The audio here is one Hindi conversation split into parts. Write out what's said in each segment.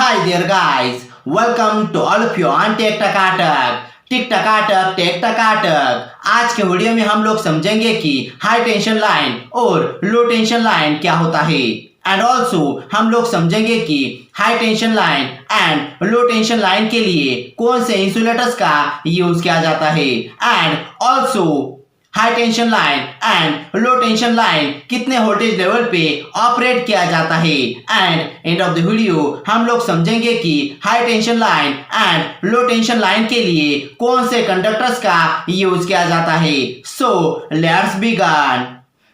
Hi there guys, welcome to all of you on tech टकाटक। टिक टकाटक टेक टकाटक। आज के वीडियो में हम लोग समझेंगे कि हाई टेंशन लाइन और लो टेंशन लाइन क्या होता है एंड ऑल्सो हम लोग समझेंगे कि high tension line and low tension line के लिए कौन से इंसुलेटर्स का यूज किया जाता है and also high tension line and low tension line कितने वोल्टेज लेवल पे ऑपरेट किया जाता है and end of the video हम लोग समझेंगे कि high tension line and low tension line के लिए कौन से कंडक्टर्स का यूज किया जाता है। So let's begin.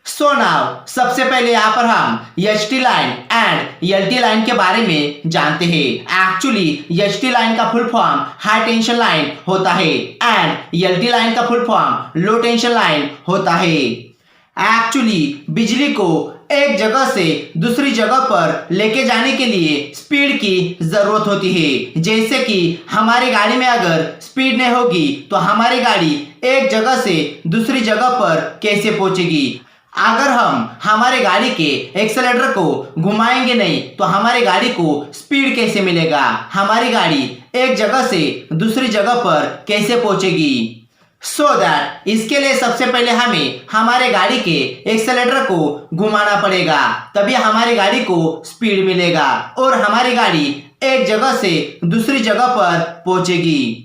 So now सबसे पहले यहाँ पर हम HT line and LT line के बारे में जानते हैं। एक्चुअली एचटी लाइन का full form high tension line होता है एंड एलटी लाइन का फुल फॉर्म लो टेंशन लाइन होता है। एक्चुअली बिजली को एक जगह से दूसरी जगह पर लेके जाने के लिए स्पीड की जरूरत होती है। जैसे कि हमारी गाड़ी में अगर स्पीड नहीं होगी तो हमारी गाड़ी एक जगह से दूसरी जगह पर कैसे पहुंचेगी। अगर हम हमारे गाड़ी के एक्सेलेटर को घुमाएंगे नहीं तो हमारी गाड़ी को स्पीड कैसे मिलेगा, हमारी गाड़ी एक जगह से दूसरी जगह पर कैसे पहुंचेगी। सो दैट इसके लिए सबसे पहले हमें हमारे गाड़ी के एक्सेलेटर को घुमाना पड़ेगा, तभी हमारी गाड़ी को स्पीड मिलेगा और हमारी गाड़ी एक जगह से दूसरी जगह पर पहुंचेगी।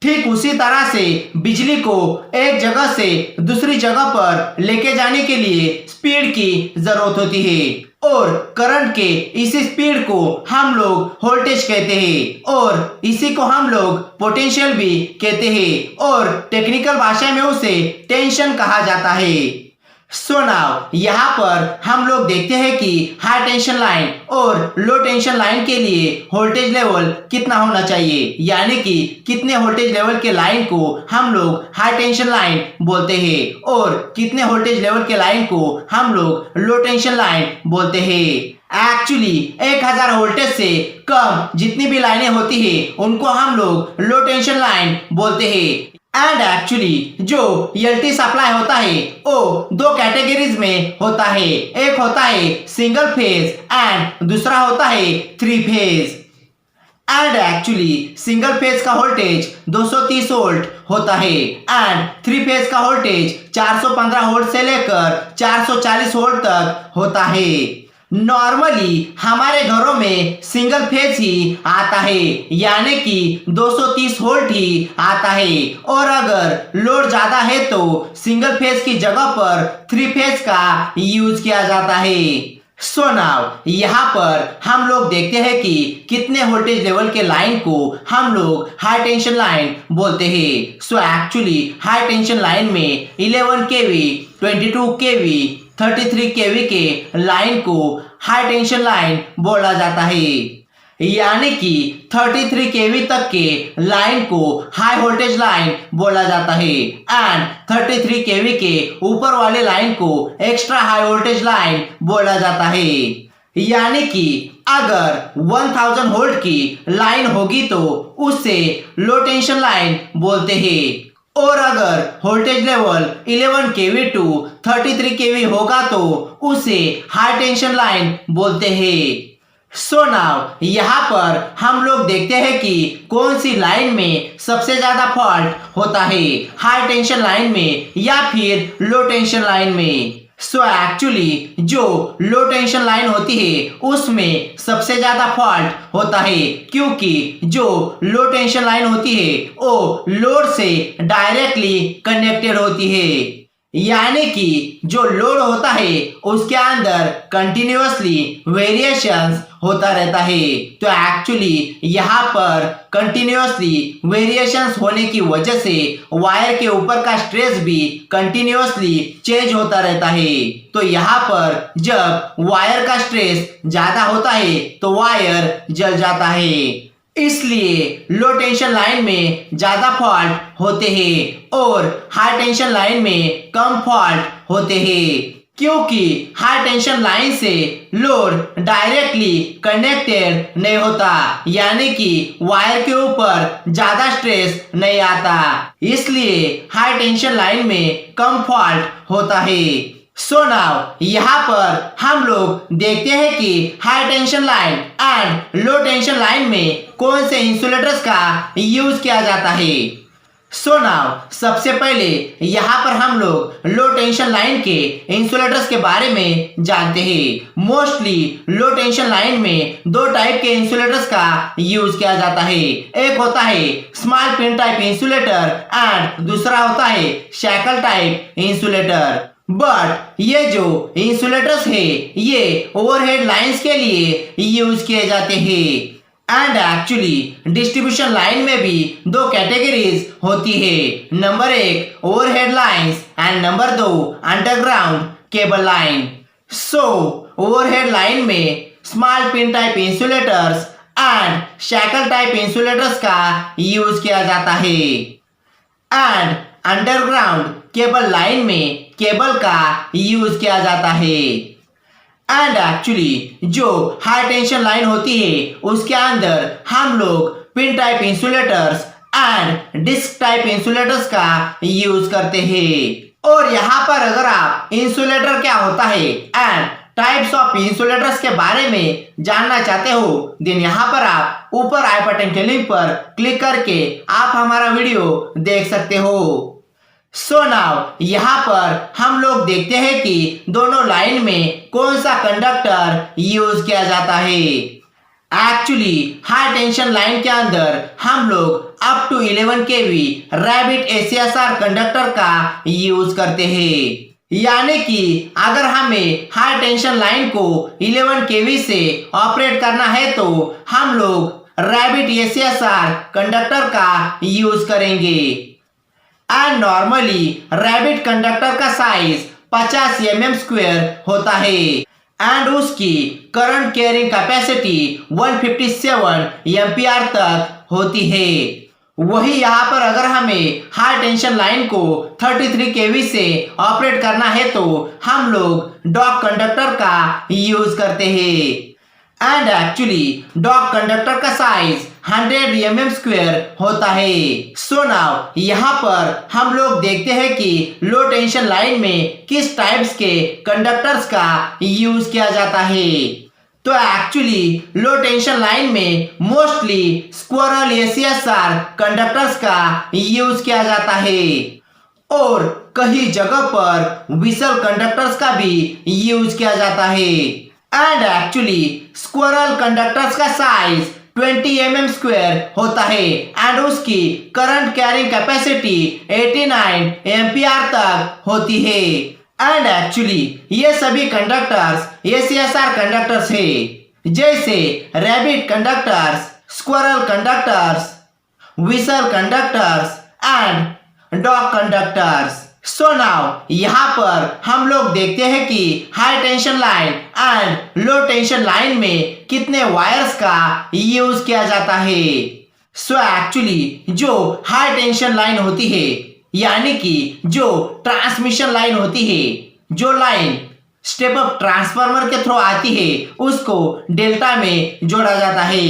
ठीक उसी तरह से बिजली को एक जगह से दूसरी जगह पर लेके जाने के लिए स्पीड की जरूरत होती है और करंट के इसी स्पीड को हम लोग वोल्टेज कहते हैं और इसी को हम लोग पोटेंशियल भी कहते हैं और टेक्निकल भाषा में उसे टेंशन कहा जाता है। सो नाउ यहाँ पर हम लोग देखते हैं कि हाई टेंशन लाइन और लो टेंशन लाइन के लिए वोल्टेज लेवल कितना होना चाहिए, यानी कि कितने वोल्टेज लेवल के लाइन को हम लोग हाई टेंशन लाइन बोलते हैं और कितने वोल्टेज लेवल के लाइन को हम लोग लो टेंशन लाइन बोलते हैं। एक्चुअली 1000 वोल्टेज से कम जितनी भी लाइनें होती है उनको हम लोग लो टेंशन लाइन बोलते हैं। एंड एक्चुअली जो एलटी सप्लाई होता है वो दो कैटेगरीज में होता है, एक होता है सिंगल फेज एंड दूसरा होता है three phase. And actually single phase का वोल्टेज 230 वोल्ट होता है एंड थ्री फेज का वोल्टेज 415 वोल्ट से लेकर 440 वोल्ट तक होता है। नॉर्मली हमारे घरों में सिंगल फेज ही आता है, यानी कि 230 वोल्ट ही आता है और अगर लोड ज्यादा है तो सिंगल फेज की जगह पर थ्री फेज का यूज किया जाता है। सो नाउ यहाँ पर हम लोग देखते हैं कि कितने वोल्टेज लेवल के लाइन को हम लोग हाई टेंशन लाइन बोलते हैं। So actually high tension line में 11 केवी, 22 केवी, 33 केवी के लाइन को हाई टेंशन लाइन बोला जाता है, यानी कि 33 केवी तक के लाइन को हाई वोल्टेज लाइन बोला जाता है एंड 33 केवी के ऊपर वाले लाइन को एक्स्ट्रा हाई वोल्टेज लाइन बोला जाता है। यानी कि अगर 1000 वोल्ट की लाइन होगी तो उससे लो टेंशन लाइन बोलते हैं और अगर वोल्टेज लेवल 11 केवी टू 33 केवी होगा तो उसे हाई टेंशन लाइन बोलते हैं। सो नाउ यहाँ पर हम लोग देखते हैं कि कौन सी लाइन में सबसे ज्यादा फॉल्ट होता है, हाई टेंशन लाइन में या फिर लो टेंशन लाइन में। सो एक्चुअली जो लो टेंशन लाइन होती है उसमें सबसे ज्यादा फॉल्ट होता है, क्योंकि जो लो टेंशन लाइन होती है वो लोड से डायरेक्टली कनेक्टेड होती है, यानी कि जो लोड होता है उसके अंदर कंटिन्यूअसली वेरिएशंस होता रहता है। तो एक्चुअली यहाँ पर कंटिन्यूअसली वेरिएशंस होने की वजह से वायर के ऊपर का स्ट्रेस भी कंटिन्यूअसली चेंज होता रहता है। तो यहाँ पर जब वायर का स्ट्रेस ज्यादा होता है तो वायर जल जाता है, इसलिए लो टेंशन लाइन में ज्यादा फॉल्ट होते हैं और हाई टेंशन लाइन में कम फॉल्ट होते हैं, क्योंकि हाई टेंशन लाइन से लोड डायरेक्टली कनेक्टेड नहीं होता, यानी कि वायर के ऊपर ज्यादा स्ट्रेस नहीं आता, इसलिए हाई टेंशन लाइन में कम फॉल्ट होता है। सो नाउ यहाँ पर हम लोग देखते हैं कि high tension line and low tension line में कौन से इंसुलेटर्स का यूज किया जाता है। सो नाउ सबसे पहले यहाँ पर हम लोग लो टेंशन लाइन के इंसुलेटर्स के बारे में जानते हैं। मोस्टली लो टेंशन लाइन में दो टाइप के इंसुलेटर्स का यूज किया जाता है। एक होता है small pin type insulator and दूसरा होता है शैकल टाइप इंसुलेटर। बट ये जो इंसुलेटर्स है ये ओवरहेड लाइंस के लिए यूज किए जाते हैं। एंड एक्चुअली डिस्ट्रीब्यूशन लाइन में भी दो कैटेगरीज होती है। नंबर एक ओवरहेड लाइंस एंड नंबर दो underground cable line. So overhead line में small pin type insulators and shackle type insulators का यूज किया जाता है। एंड अंडरग्राउंड केबल लाइन में केबल का यूज किया जाता है। एंड एक्चुअली जो हाई टेंशन लाइन होती है उसके अंदर हम लोग pin type insulators and disc type insulators का यूज करते हैं। और यहाँ पर अगर आप इंसुलेटर क्या होता है एंड टाइप्स ऑफ इंसुलेटर्स के बारे में जानना चाहते हो देन यहाँ पर आप ऊपर आई बटन के लिंक पर क्लिक करके आप हमारा वीडियो देख सकते हो। सो नाउ यहाँ पर हम लोग देखते हैं कि दोनों लाइन में कौन सा कंडक्टर यूज किया जाता है। एक्चुअली हाई टेंशन लाइन के अंदर हम लोग up to 11 kV rabbit ACSR conductor का यूज करते हैं। यानी कि अगर हमें हाई टेंशन लाइन को 11 kV से ऑपरेट करना है तो हम लोग रैबिट ACSR कंडक्टर का यूज करेंगे। एंड नॉर्मली रैबिट कंडक्टर का साइज 50 mm² होता है एंड उसकी करंट कैरिंग कैपेसिटी 157 एम्पियर तक होती है। वही यहाँ पर अगर हमें हाई टेंशन लाइन को 33 kV से ऑपरेट करना है तो हम लोग डॉग कंडक्टर का यूज करते हैं। एंड एक्चुअली डॉग कंडक्टर का साइज 100 mm² होता है। सो नाउ यहाँ पर हम लोग देखते हैं कि लो टेंशन लाइन में किस टाइप्स के कंडक्टर्स का यूज किया जाता है। तो एक्चुअली लो टेंशन लाइन में मोस्टली स्क्विरल ACSR कंडक्टर्स का यूज किया जाता है और कई जगह पर व्हीसल कंडक्टर्स का भी यूज किया जाता है। एंड एक्चुअली स्क्विरल कंडक्टर्स का साइज 20 mm² होता है एंड उसकी करंट कैरिंग कैपेसिटी 89 एम्पियर तक होती है। एंड एक्चुअली ये सभी कंडक्टर्स ACSR कंडक्टर्स है जैसे rabbit conductors, squirrel conductors, whistle conductors and dog conductors. So now यहाँ पर हम लोग देखते हैं कि high tension line and low tension line में कितने वायर्स का यूज किया जाता है। सो एक्चुअली जो हाई टेंशन लाइन होती है यानी कि जो ट्रांसमिशन लाइन होती है, जो लाइन स्टेप अप ट्रांसफार्मर के थ्रू आती है उसको डेल्टा में जोड़ा जाता है।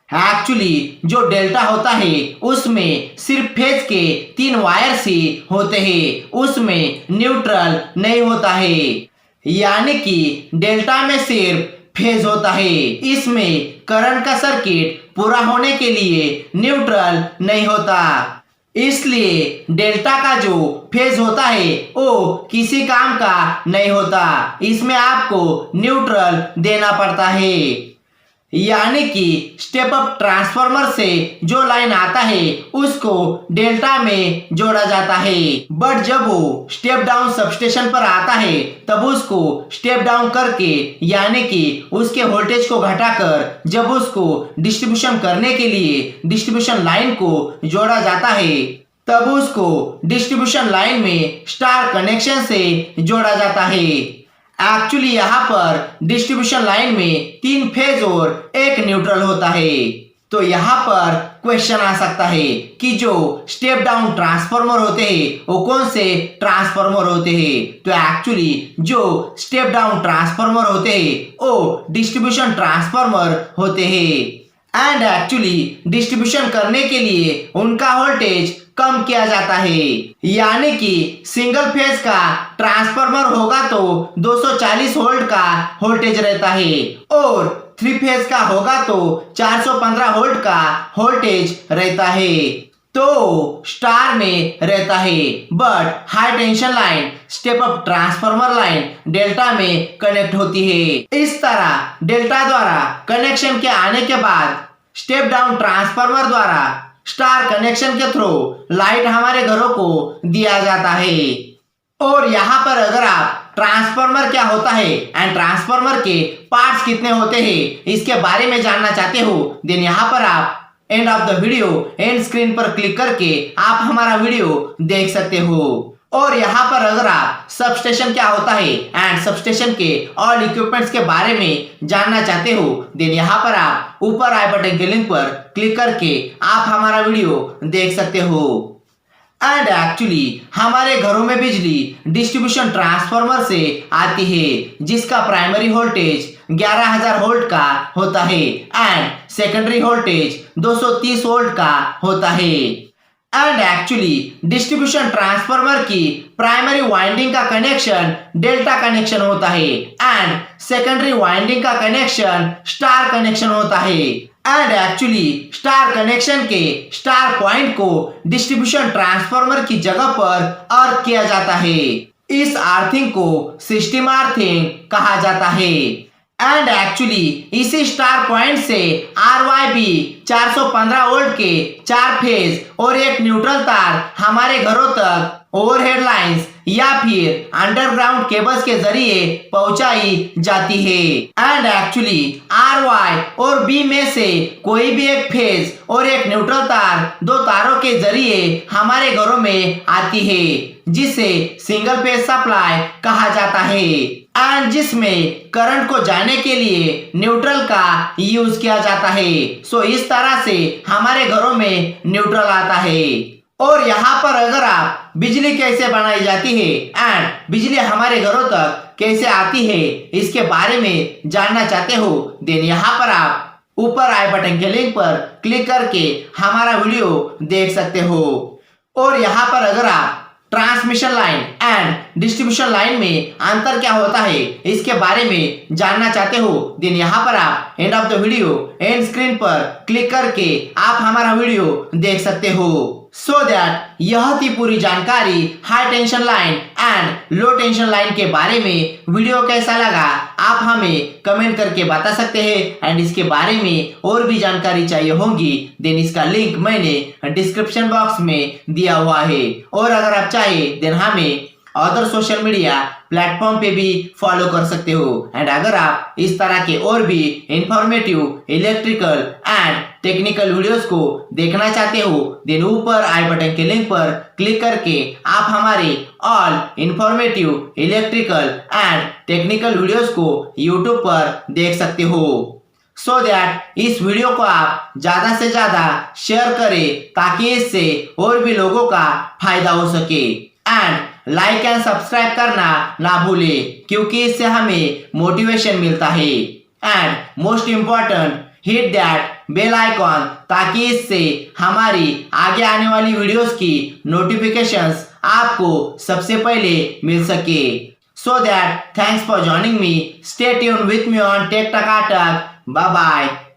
एक्चुअली जो डेल्टा होता है उसमें सिर्फ फेज के 3 वायर्स ही होते हैं, उसमें न्यूट्रल नहीं होता है। यानी कि डेल्टा में सिर्फ फेज होता है, इसमें करंट का सर्किट पूरा होने के लिए न्यूट्रल नहीं होता। इसलिए डेल्टा का जो फेज होता है वो किसी काम का नहीं होता, इसमें आपको न्यूट्रल देना पड़ता है। यानी कि स्टेप अप ट्रांसफार्मर से जो लाइन आता है उसको डेल्टा में जोड़ा जाता है। बट जब वो स्टेप डाउन सबस्टेशन पर आता है तब उसको स्टेप डाउन करके यानी कि उसके वोल्टेज को घटाकर जब उसको डिस्ट्रीब्यूशन करने के लिए डिस्ट्रीब्यूशन लाइन को जोड़ा जाता है तब उसको डिस्ट्रीब्यूशन लाइन में स्टार कनेक्शन से जोड़ा जाता है। एक्चुअली यहाँ पर डिस्ट्रीब्यूशन लाइन में 3 फेज और 1 न्यूट्रल होता है। तो यहाँ पर क्वेश्चन आ सकता है कि जो स्टेप डाउन ट्रांसफार्मर होते हैं वो कौन से ट्रांसफार्मर होते हैं। तो एक्चुअली जो स्टेप डाउन ट्रांसफार्मर होते हैं वो डिस्ट्रीब्यूशन ट्रांसफार्मर होते हैं। एंड एक्चुअली डिस्ट्रीब्यूशन करने के लिए उनका वोल्टेज कम किया जाता है। यानी कि सिंगल फेज का ट्रांसफार्मर होगा तो 240 वोल्ट का वोल्टेज रहता है और 3 फेज का होगा तो 415 वोल्ट का वोल्टेज रहता है, तो स्टार में रहता है। But high tension line step up transformer line delta में कनेक्ट होती है। इस तरह डेल्टा द्वारा कनेक्शन के आने के बाद स्टेप डाउन ट्रांसफार्मर द्वारा स्टार कनेक्शन के थ्रू लाइट हमारे घरों को दिया जाता है। और यहाँ पर अगर आप ट्रांसफार्मर क्या होता है एंड ट्रांसफार्मर के पार्ट्स कितने होते हैं इसके बारे में जानना चाहते हो, देन यहाँ पर आप end of the video and screen पर क्लिक करके आप हमारा वीडियो देख सकते हो। और यहाँ पर अगर आप सबस्टेशन क्या होता है एंड सबस्टेशन के ऑल इक्विपमेंट्स के बारे में जानना चाहते हो, देन यहाँ पर आप ऊपर आई बटन के लिंक पर क्लिक करके आप हमारा वीडियो देख सकते हो। एंड एक्चुअली हमारे घरों में बिजली डिस्ट्रीब्यूशन ट्रांसफार्मर से आती है जिसका प्राइमरी वोल्टेज 11,000 वोल्ट का होता है एंड सेकेंडरी वोल्टेज 230 वोल्ट का होता है। एंड एक्चुअली डिस्ट्रीब्यूशन ट्रांसफार्मर की प्राइमरी वाइंडिंग का कनेक्शन डेल्टा कनेक्शन होता है एंड सेकेंडरी वाइंडिंग का कनेक्शन स्टार कनेक्शन होता है। एंड एक्चुअली स्टार कनेक्शन के स्टार पॉइंट को डिस्ट्रीब्यूशन ट्रांसफार्मर की जगह पर अर्थ किया जाता है। इस अर्थिंग को सिस्टम अर्थिंग कहा जाता है। एंड एक्चुअली इसी स्टार पॉइंट से RYB 415 वोल्ट के 4 फेज और एक न्यूट्रल तार हमारे घरों तक ओवरहेड लाइंस या फिर अंडरग्राउंड केबल्स के जरिए पहुंचाई जाती है। एंड एक्चुअली RY और B में से कोई भी एक फेज और एक न्यूट्रल तार दो तारों के जरिए हमारे घरों में आती है जिसे सिंगल फेज सप्लाई कहा जाता है एंड जिसमें करंट को जाने के लिए न्यूट्रल का यूज किया जाता है। सो इस तरह से हमारे घरों में न्यूट्रल आता है। और यहाँ पर अगर आप बिजली कैसे बनाई जाती है एंड बिजली हमारे घरों तक कैसे आती है इसके बारे में जानना चाहते हो, देन यहाँ पर आप ऊपर आई बटन के लिंक पर क्लिक करके हमारा वीडियो देख सकते हो। और यहाँ पर अगर आप transmission line and distribution line में अंतर क्या होता है इसके बारे में जानना चाहते हो, देन यहाँ पर आप end of the video and screen पर क्लिक करके आप हमारा वीडियो देख सकते हो। सो दैट यह थी पूरी जानकारी high tension line and low tension line के बारे में। वीडियो कैसा लगा आप हमें कमेंट करके बता सकते हैं एंड इसके बारे में और भी जानकारी चाहिए होगी देन इसका लिंक मैंने डिस्क्रिप्शन बॉक्स में दिया हुआ है। और अगर आप चाहे देन हमें अदर सोशल मीडिया प्लेटफॉर्म पे भी फॉलो कर सकते हो। एंड अगर आप इस तरह के और भी informative electrical and technical videos को देखना चाहते हो देन ऊपर आई बटन के लिंक पर क्लिक करके आप हमारे all informative electrical and technical videos को यूट्यूब पर देख सकते हो। सो दैट इस वीडियो को आप ज्यादा से ज्यादा शेयर करें ताकि इससे और भी लोगों का फायदा हो सके। एंड लाइक एंड सब्सक्राइब करना ना भूले क्योंकि इससे हमें मोटिवेशन मिलता है। And most important hit that bell icon ताकि इससे हमारी आगे आने वाली वीडियोस की नोटिफिकेशंस आपको सबसे पहले मिल सके। So that thanks for joining me, stay tuned with me on tech Takatak. Bye bye.